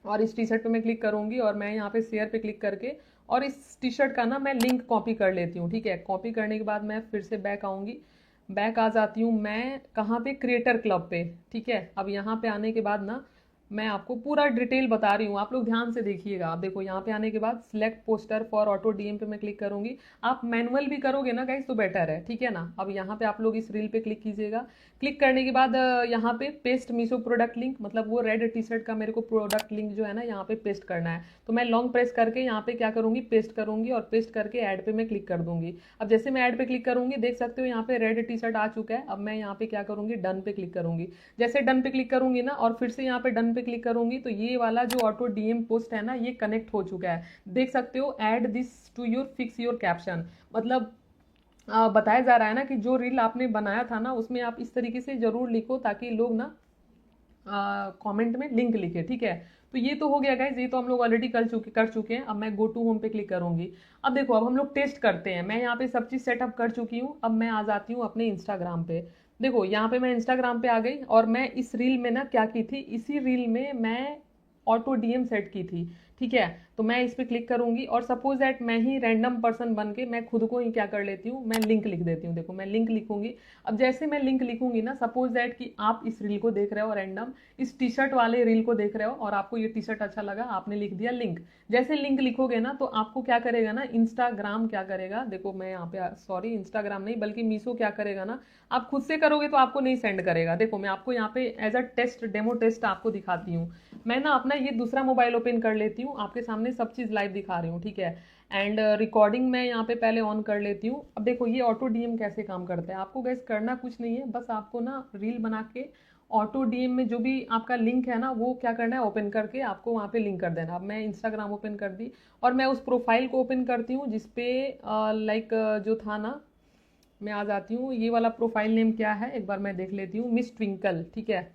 और इस टी शर्ट पे मैं क्लिक करूंगी, और मैं यहाँ पे शेयर पे क्लिक करके और इस टी शर्ट का ना मैं लिंक कॉपी कर लेती हूँ, ठीक है। कॉपी करने के बाद मैं फिर से बैक आऊँगी, बैक आ जाती हूँ मैं कहाँ पे, क्रिएटर क्लब पे, ठीक है। अब यहाँ पे आने के बाद ना मैं आपको पूरा डिटेल बता रही हूँ, आप लोग ध्यान से देखिएगा। आप देखो यहाँ पे आने के बाद select poster for auto DM पे मैं क्लिक करूंगी। आप मैनुअल भी करोगे ना गाइस तो बेटर है, ठीक है ना। अब यहाँ पे आप लोग इस रील पे क्लिक कीजिएगा। क्लिक करने के बाद यहाँ पे पेस्ट मीशो प्रोडक्ट लिंक, मतलब वो रेड टी शर्ट का मेरे को प्रोडक्ट लिंक जो है ना यहाँ पे पेस्ट करना है। तो मैं लॉन्ग प्रेस करके यहाँ पे क्या करूंगी, पेस्ट करूंगी, और पेस्ट करके ऐड पे मैं क्लिक कर दूंगी। अब जैसे मैं ऐड पे क्लिक करूंगी, देख सकते हो यहाँ पे रेड टी शर्ट आ चुका है। अब मैं यहाँ पे क्या करूंगी, डन पे क्लिक करूंगी। जैसे डन पे क्लिक करूंगी ना, और फिर से यहाँ पे डन पे क्लिक करूंगी, तो ये वाला जो ऑटो डीएम पोस्ट है ना ये कनेक्ट हो चुका है। देख सकते हो, add this to your fix your caption, मतलब बताया जा रहा है ना कि जो रील आपने बनाया था ना उसमें आप इस तरीके से जरूर लिखो ताकि लोग ना कमेंट में लिंक लिखे, ठीक है। तो ये तो हो गया गाइज, ये तो हम लोग ऑलरेडी कर चुके हैं। अब मैं गो टू होम पे क्लिक करूंगी। अब देखो अब हम लोग टेस्ट करते हैं। मैं यहाँ पे सब चीज़ सेटअप कर चुकी हूँ। अब मैं आ जाती हूँ अपने इंस्टाग्राम पे। देखो यहाँ पे मैं इंस्टाग्राम पे आ गई, और मैं इस रील में ना क्या की थी, इसी रील में मैं ऑटो डीएम सेट की थी, ठीक है। तो मैं इस पर क्लिक करूंगी, और सपोज दैट मैं ही रैंडम पर्सन बन के मैं खुद को ही क्या कर लेती हूँ, मैं लिंक लिख देती हूँ। देखो मैं लिंक लिखूंगी। अब जैसे मैं लिंक लिखूंगी ना, सपोज दैट कि आप इस रील को देख रहे हो रैंडम, इस टी शर्ट वाले रील को देख रहे हो, और आपको ये टी शर्ट अच्छा लगा, आपने लिख दिया लिंक। जैसे लिंक लिखोगे ना तो आपको क्या करेगा ना, इंस्टाग्राम क्या करेगा, देखो मैं यहाँ पे, सॉरी इंस्टाग्राम नहीं बल्कि मीशो क्या करेगा ना, आप खुद से करोगे तो आपको नहीं सेंड करेगा। देखो मैं आपको यहाँ पे as a test, demo test आपको दिखाती हूँ। मैं ना अपना ये दूसरा मोबाइल ओपन कर लेती हूँ, आपके सामने सब चीज़ लाइव दिखा रही हूँ, ठीक है। एंड रिकॉर्डिंग मैं यहाँ पे पहले ऑन कर लेती हूँ। अब देखो ये ऑटो डीएम कैसे काम करता है, आपको गैस करना कुछ नहीं है, बस आपको ना रील बना के ऑटो डीएम में जो भी आपका लिंक है ना वो क्या करना है, ओपन करके आपको वहाँ पे लिंक कर देना। अब मैं इंस्टाग्राम ओपन कर दी, और मैं उस प्रोफाइल को ओपन करती हूँ जिसपे लाइक जो था ना, मैं आ जाती हूँ, ये वाला प्रोफाइल नेम क्या है एक बार मैं देख लेती हूँ, मिस ट्विंकल, ठीक है।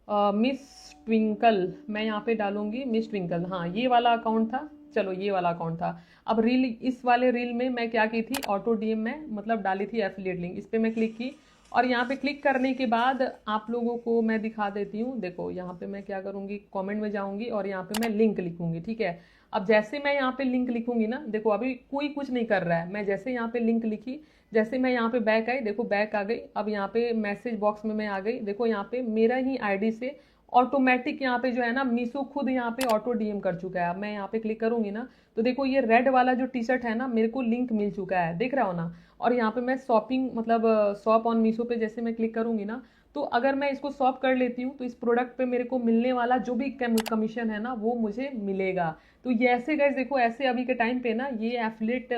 मिस ट्विंकल मैं यहाँ पे डालूंगी, मिस ट्विंकल, हाँ ये वाला अकाउंट था, चलो ये वाला अकाउंट था। अब रील, इस वाले रील में मैं क्या की थी, ऑटो डीएम में मतलब डाली थी एफिलिएट लिंक, इस पर मैं क्लिक की, और यहाँ पे क्लिक करने के बाद आप लोगों को मैं दिखा देती हूँ। देखो यहाँ पे मैं क्या करूँगी, कमेंट में जाऊँगी और यहाँ पे मैं लिंक लिखूंगी, ठीक है। अब जैसे मैं यहाँ पे लिंक लिखूंगी ना, देखो अभी कोई कुछ नहीं कर रहा है, मैं जैसे यहाँ पे लिंक लिखी, जैसे मैं यहाँ पे बैक आई, देखो बैक आ गई। अब यहाँ पे मैसेज बॉक्स में मैं आ गई, देखो यहाँ पे मेरा ही आईडी से ऑटोमेटिक यहाँ पे जो है ना मीशो खुद यहाँ पे ऑटो डीएम कर चुका है। अब मैं यहाँ पे क्लिक करूंगी ना, तो देखो ये रेड वाला जो टी शर्ट है ना मेरे को लिंक मिल चुका है, देख रहा हो ना। और यहाँ पे मैं शॉपिंग मतलब शॉप ऑन मीशो पे जैसे मैं क्लिक करूंगी ना, तो अगर मैं इसको शॉप कर लेती हूँ तो इस प्रोडक्ट पे मेरे को मिलने वाला जो भी कमीशन है ना वो मुझे मिलेगा। तो ये ऐसे गाइस देखो, ऐसे अभी के टाइम पे ना ये एफिलिएट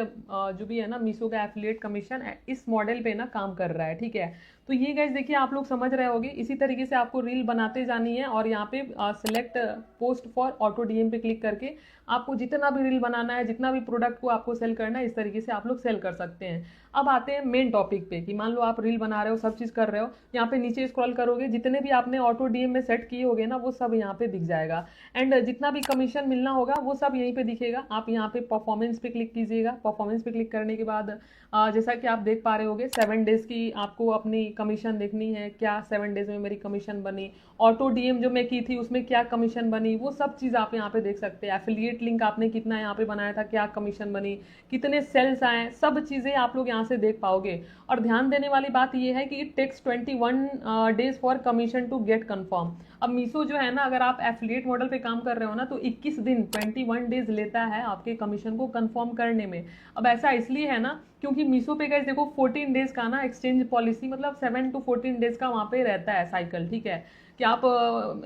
जो भी है ना मीशो का एफिलिएट कमीशन इस मॉडल पे ना काम कर रहा है, ठीक है। तो ये गाइज देखिए आप लोग समझ रहे होगे, इसी तरीके से आपको रील बनाते जानी है और यहाँ पे select post for auto DM पे क्लिक करके आपको जितना भी रील बनाना है, जितना भी प्रोडक्ट को आपको सेल करना है, इस तरीके से आप लोग सेल कर सकते हैं। अब आते हैं मेन टॉपिक पे कि मान लो आप रील बना रहे हो, सब चीज़ कर रहे हो, यहाँ पे नीचे स्क्रॉल करोगे, जितने भी आपने ऑटो डीएम में सेट किए होगे ना वो सब यहाँ पे दिख जाएगा। एंड जितना भी कमीशन मिलना होगा वो सब यहीं पे दिखेगा। आप यहाँ पे परफॉर्मेंस पे क्लिक कीजिएगा। परफॉर्मेंस पे क्लिक करने के बाद जैसा कि आप देख पा रहे होगे 7 डेज की आपको अपनी कमीशन देखनी है, क्या 7 डेज में मेरी कमीशन बनी, ऑटो डीएम जो मैं की थी उसमें क्या कमीशन बनी, वो सब चीज़ आप यहाँ पे देख सकते हैं। एफिलिएट लिंक आपने कितना यहाँ पे बनाया था, क्या कमीशन बनी, कितने सेल्स आए, सब चीज़ें आप लोग यहाँ से देख पाओगे। और ध्यान देने वाली बात ये है कि it takes 21 days for commission to get confirm. अब मीशो जो है ना, अगर आप एफिलिएट मॉडल पे काम कर रहे हो ना तो 21 दिन 21 डेज लेता है आपके कमीशन को कंफर्म करने में। अब ऐसा इसलिए है ना क्योंकि मीशो पे गाइस देखो 14 डेज का ना एक्सचेंज पॉलिसी, मतलब 7 to 14 डेज का वहाँ पे रहता है साइकिल, ठीक है, कि आप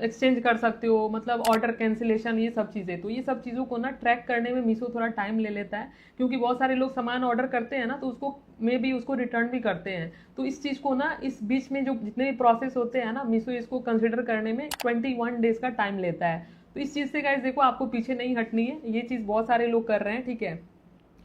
एक्सचेंज कर सकते हो, मतलब ऑर्डर कैंसिलेशन, ये सब चीज़ें। तो ये सब चीज़ों को ना ट्रैक करने में मीशो थोड़ा टाइम ले लेता है, क्योंकि बहुत सारे लोग सामान ऑर्डर करते हैं ना तो उसको मे भी उसको रिटर्न भी करते हैं। तो इस चीज़ को ना, इस बीच में जो जितने भी प्रोसेस होते हैं ना, मीशो इसको कंसिडर करने में 21 डेज का टाइम लेता है। तो इस चीज़ से गाइस देखो आपको पीछे नहीं हटनी है, ये चीज़ बहुत सारे लोग कर रहे हैं, ठीक है।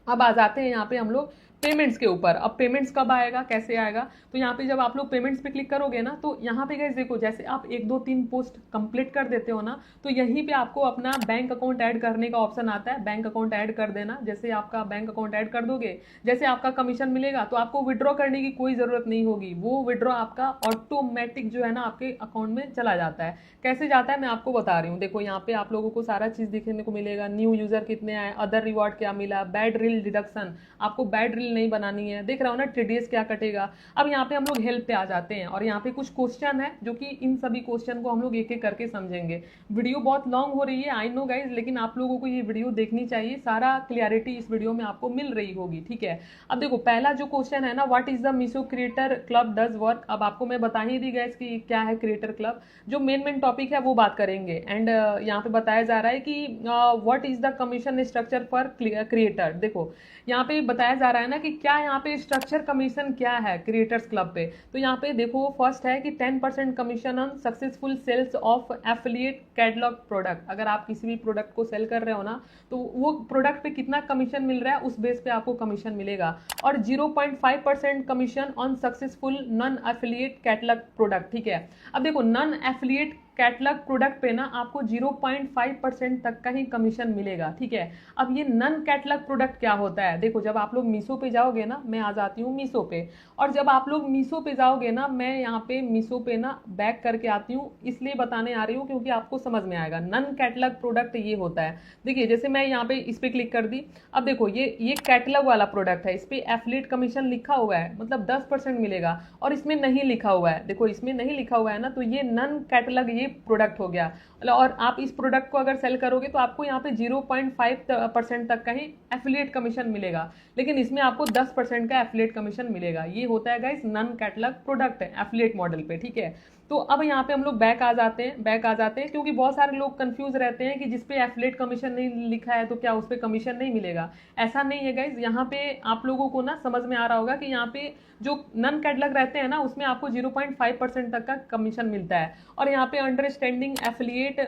अब आ जाते हैं यहाँ पे हम लोग पेमेंट्स के ऊपर। अब पेमेंट्स कब आएगा, कैसे आएगा, तो यहाँ पे जब आप लोग पेमेंट्स पे क्लिक करोगे ना तो यहाँ पे गाइस देखो, जैसे आप 1 2 3 पोस्ट कंप्लीट कर देते हो ना तो यहीं पे आपको अपना बैंक अकाउंट ऐड करने का ऑप्शन आता है। बैंक अकाउंट ऐड कर देना, जैसे आपका बैंक अकाउंट ऐड कर दोगे, जैसे आपका कमीशन मिलेगा तो आपको विड्रॉ करने की कोई ज़रूरत नहीं होगी, वो विड्रॉ आपका ऑटोमेटिक जो है ना आपके अकाउंट में चला जाता है। कैसे जाता है मैं आपको बता रही हूँ। देखो यहाँ पे आप लोगों को सारा चीज़ दिखने को मिलेगा, न्यू यूज़र कितने आए, अदर रिवॉर्ड क्या मिला, बैड रील डिडक्शन, आपको बैड रील नहीं बनानी है, देख रहा हो ना, टीडीएस क्या कटेगा। अब यहाँ पे हम लोग हेल्प पे आ जाते हैं और यहाँ पे कुछ क्वेश्चन है जो कि इन सभी क्वेश्चन को हम लोग एक एक करके समझेंगे। वीडियो बहुत लॉन्ग हो रही है, आई नो गाइज, लेकिन आप लोगों को ये वीडियो देखनी चाहिए, सारा क्लियरिटी इस वीडियो में आपको मिल रही होगी, ठीक है। अब देखो पहला जो क्वेश्चन है ना, what is the Meesho creator club does work. अब आपको मैं बता ही दी गाइज कि क्या है क्रिएटर क्लब। जो मेन टॉपिक है वो बात करेंगे। एंड यहाँ पे बताया जा रहा है कि what is the commission structure for creator. देखो यहाँ पे बताया जा रहा है ना कि क्या यहाँ पे स्ट्रक्चर कमीशन क्या है क्रिएटर्स क्लब पे। तो यहाँ पे देखो फर्स्ट है कि 10% commission on successful sales of affiliate catalogue product. अगर आप किसी भी प्रोडक्ट को सेल कर रहे हो ना तो वो प्रोडक्ट पे कितना कमीशन मिल रहा है उस बेस पे आपको कमीशन मिलेगा। और 0.5% commission on successful non affiliate catalogue product, ठीक है। अब देखो नॉन एफिलिएट कैटलॉग प्रोडक्ट पे ना आपको 0.5% तक का ही कमीशन मिलेगा, ठीक है। अब ये नॉन कैटलॉग प्रोडक्ट क्या होता है, देखो जब आप लोग मीशो पे जाओगे ना, मैं आ जाती हूँ मीशो पे, और जब आप लोग मीशो पे जाओगे ना, मैं यहाँ पे मीशो पे ना बैक करके आती हूँ, इसलिए बताने आ रही हूँ क्योंकि आपको समझ में आएगा। नॉन कैटलॉग प्रोडक्ट ये होता है, देखिए जैसे मैं यहाँ पे इस पे क्लिक कर दी, अब देखो ये कैटलॉग वाला प्रोडक्ट है, इस पे एफिलिएट कमीशन लिखा हुआ है, मतलब 10% मिलेगा, और इसमें नहीं लिखा हुआ है, देखो इसमें नहीं लिखा हुआ है ना, तो ये नॉन कैटलॉग ये प्रोडक्ट हो गया। और आप इस प्रोडक्ट को अगर सेल करोगे तो आपको यहाँ पे 0.5% तक का ही एफिलिएट कमीशन मिलेगा, लेकिन इसमें आपको 10% का एफिलिएट कमीशन मिलेगा। ये होता है गाइस नॉन कैटलॉग प्रोडक्ट है एफिलिएट मॉडल पे, ठीक है। तो अब यहाँ पे हम लोग बैक आ जाते हैं, क्योंकि बहुत सारे लोग कंफ्यूज रहते हैं कि जिसपे एफिलिएट कमीशन नहीं लिखा है तो क्या उस पर कमीशन नहीं मिलेगा। ऐसा नहीं है गाइज, यहाँ पे आप लोगों को ना समझ में आ रहा होगा कि यहाँ पे जो नॉन कैटलॉग रहते हैं ना उसमें आपको 0.5% तक का कमीशन मिलता है। और यहाँ पे understanding affiliate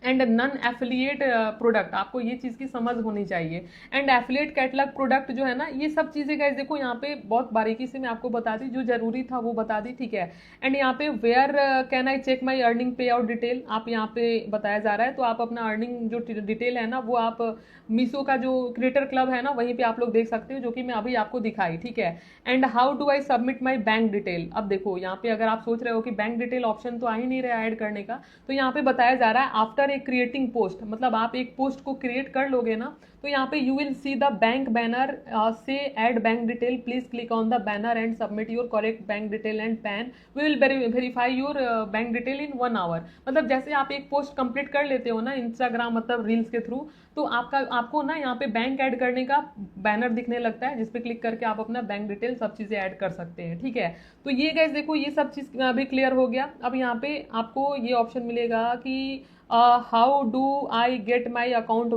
and non affiliate product, आपको ये चीज़ की समझ होनी चाहिए। एंड एफिलिएट कैटलॉग प्रोडक्ट जो है ना, ये सब चीज़ें गाइस देखो यहाँ पे बहुत बारीकी से मैं आपको बता दी, जो जरूरी था वो बता दी, ठीक है। एंड यहाँ पे where can I check my earning payout detail, आप यहाँ पे बताया जा रहा है, तो आप अपना अर्निंग जो डिटेल है ना वो आप मीशो का जो क्रिएटर क्लब है ना वहीं पे आप लोग देख सकते हो, जो कि मैं अभी आपको दिखाई, ठीक है। And how do I submit my bank detail. अब देखो यहाँ पे अगर आप सोच रहे हो कि बैंक डिटेल ऑप्शन तो आ ही नहीं रहा है ऐड करने का, तो यहाँ पे बताया जा रहा है आफ्टर ए क्रिएटिंग पोस्ट, मतलब आप एक पोस्ट को क्रिएट कर लोगे ना तो यहाँ पे you will see the bank banner से add bank detail, please click on the banner and submit your correct bank detail and PAN, we will verify your bank detail in 1 hour. मतलब जैसे आप एक पोस्ट कंप्लीट कर लेते हो ना Instagram मतलब रील्स के थ्रू, तो आपको ना यहाँ पे बैंक ऐड करने का बैनर दिखने लगता है, जिसपे क्लिक करके आप अपना बैंक डिटेल सब चीज़ें ऐड कर सकते हैं, ठीक है। तो ये गाइस देखो ये सब चीज़ अभी क्लियर हो गया। अब यहाँ पे आपको ये ऑप्शन मिलेगा कि how do I get my account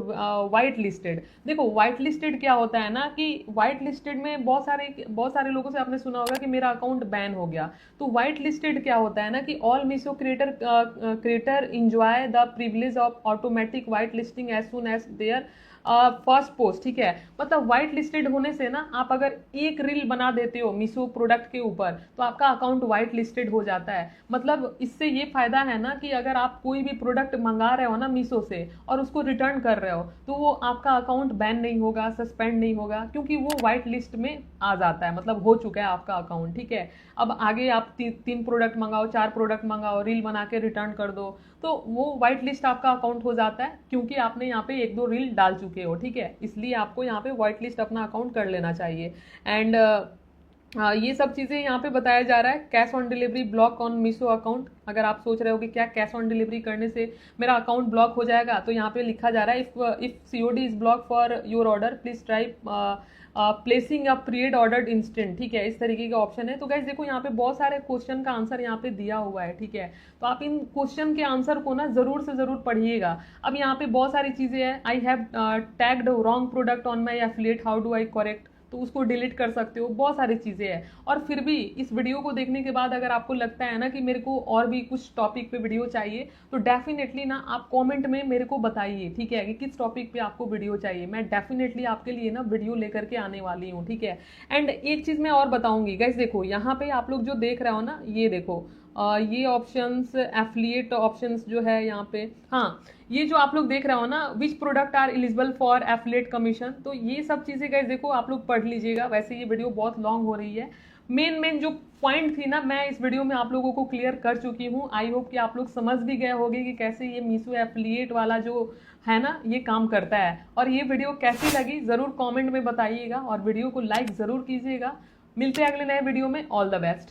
white listed. देखो वाइट लिस्टेड क्या होता है ना कि वाइट लिस्टेड में बहुत सारे लोगों से आपने सुना होगा कि मेरा अकाउंट बैन हो गया। तो वाइट लिस्टेड क्या होता है ना कि all Meesho creator enjoy the privilege of automatic white listing as soon as their first post. ठीक है, मतलब व्हाइट लिस्टेड होने से ना आप अगर एक रील बना देते हो मीशो प्रोडक्ट के ऊपर तो आपका अकाउंट व्हाइट लिस्टेड हो जाता है। मतलब इससे ये फायदा है ना कि अगर आप कोई भी प्रोडक्ट मंगा रहे हो ना मीशो से और उसको रिटर्न कर रहे हो तो वो आपका अकाउंट बैन नहीं होगा, सस्पेंड नहीं होगा, क्योंकि वो व्हाइट लिस्ट में आ जाता है, मतलब हो चुका है आपका अकाउंट। ठीक है, अब आगे आप तीन प्रोडक्ट मंगाओ, 4 प्रोडक्ट मंगाओ, रील बना के रिटर्न कर दो तो वो व्हाइट लिस्ट आपका अकाउंट हो जाता है, क्योंकि आपने यहाँ पे 1-2 रील डाल चुके हो। ठीक है, इसलिए आपको यहाँ पे व्हाइट लिस्ट अपना अकाउंट कर लेना चाहिए। एंड ये सब चीज़ें यहाँ पे बताया जा रहा है। Cash on delivery block on Meesho account. अगर आप सोच रहे हो कि क्या कैश ऑन डिलीवरी करने से मेरा अकाउंट ब्लॉक हो जाएगा, तो यहाँ पे लिखा जा रहा है if COD is block for your order please try placing a preyed ordered instant. ठीक है, इस तरीके का ऑप्शन है। तो गाइस देखो यहाँ पे बहुत सारे क्वेश्चन का आंसर यहाँ पे दिया हुआ है। ठीक है, तो आप इन क्वेश्चन के आंसर को ना जरूर से जरूर पढ़िएगा। अब यहाँ पे बहुत सारी चीजें हैं। I have tagged wrong product on my affiliate, how do I correct, तो उसको डिलीट कर सकते हो। बहुत सारी चीज़ें हैं। और फिर भी इस वीडियो को देखने के बाद अगर आपको लगता है ना कि मेरे को और भी कुछ टॉपिक पे वीडियो चाहिए तो डेफिनेटली ना आप कमेंट में मेरे को बताइए। ठीक है, कि किस टॉपिक पे आपको वीडियो चाहिए, मैं डेफिनेटली आपके लिए ना वीडियो लेकर के आने वाली हूँ। ठीक है, एंड एक चीज़ मैं और बताऊंगी गाइस, देखो यहाँ पे आप लोग जो देख रहे हो ना, ये देखो ये ऑप्शंस एफिलिएट ऑप्शंस जो है यहाँ पे, हाँ ये जो आप लोग देख रहे हो ना which product are eligible for affiliate commission, तो ये सब चीज़ें गाइस देखो आप लोग पढ़ लीजिएगा। वैसे ये वीडियो बहुत लॉन्ग हो रही है। मेन जो पॉइंट थी ना मैं इस वीडियो में आप लोगों को क्लियर कर चुकी हूँ। आई होप कि आप लोग समझ भी गए होंगे कि कैसे ये मीशो एफिलिएट वाला जो है ना ये काम करता है। और ये वीडियो कैसी लगी ज़रूर कॉमेंट में बताइएगा और वीडियो को लाइक ज़रूर कीजिएगा। मिलते हैं अगले नए वीडियो में। All the best.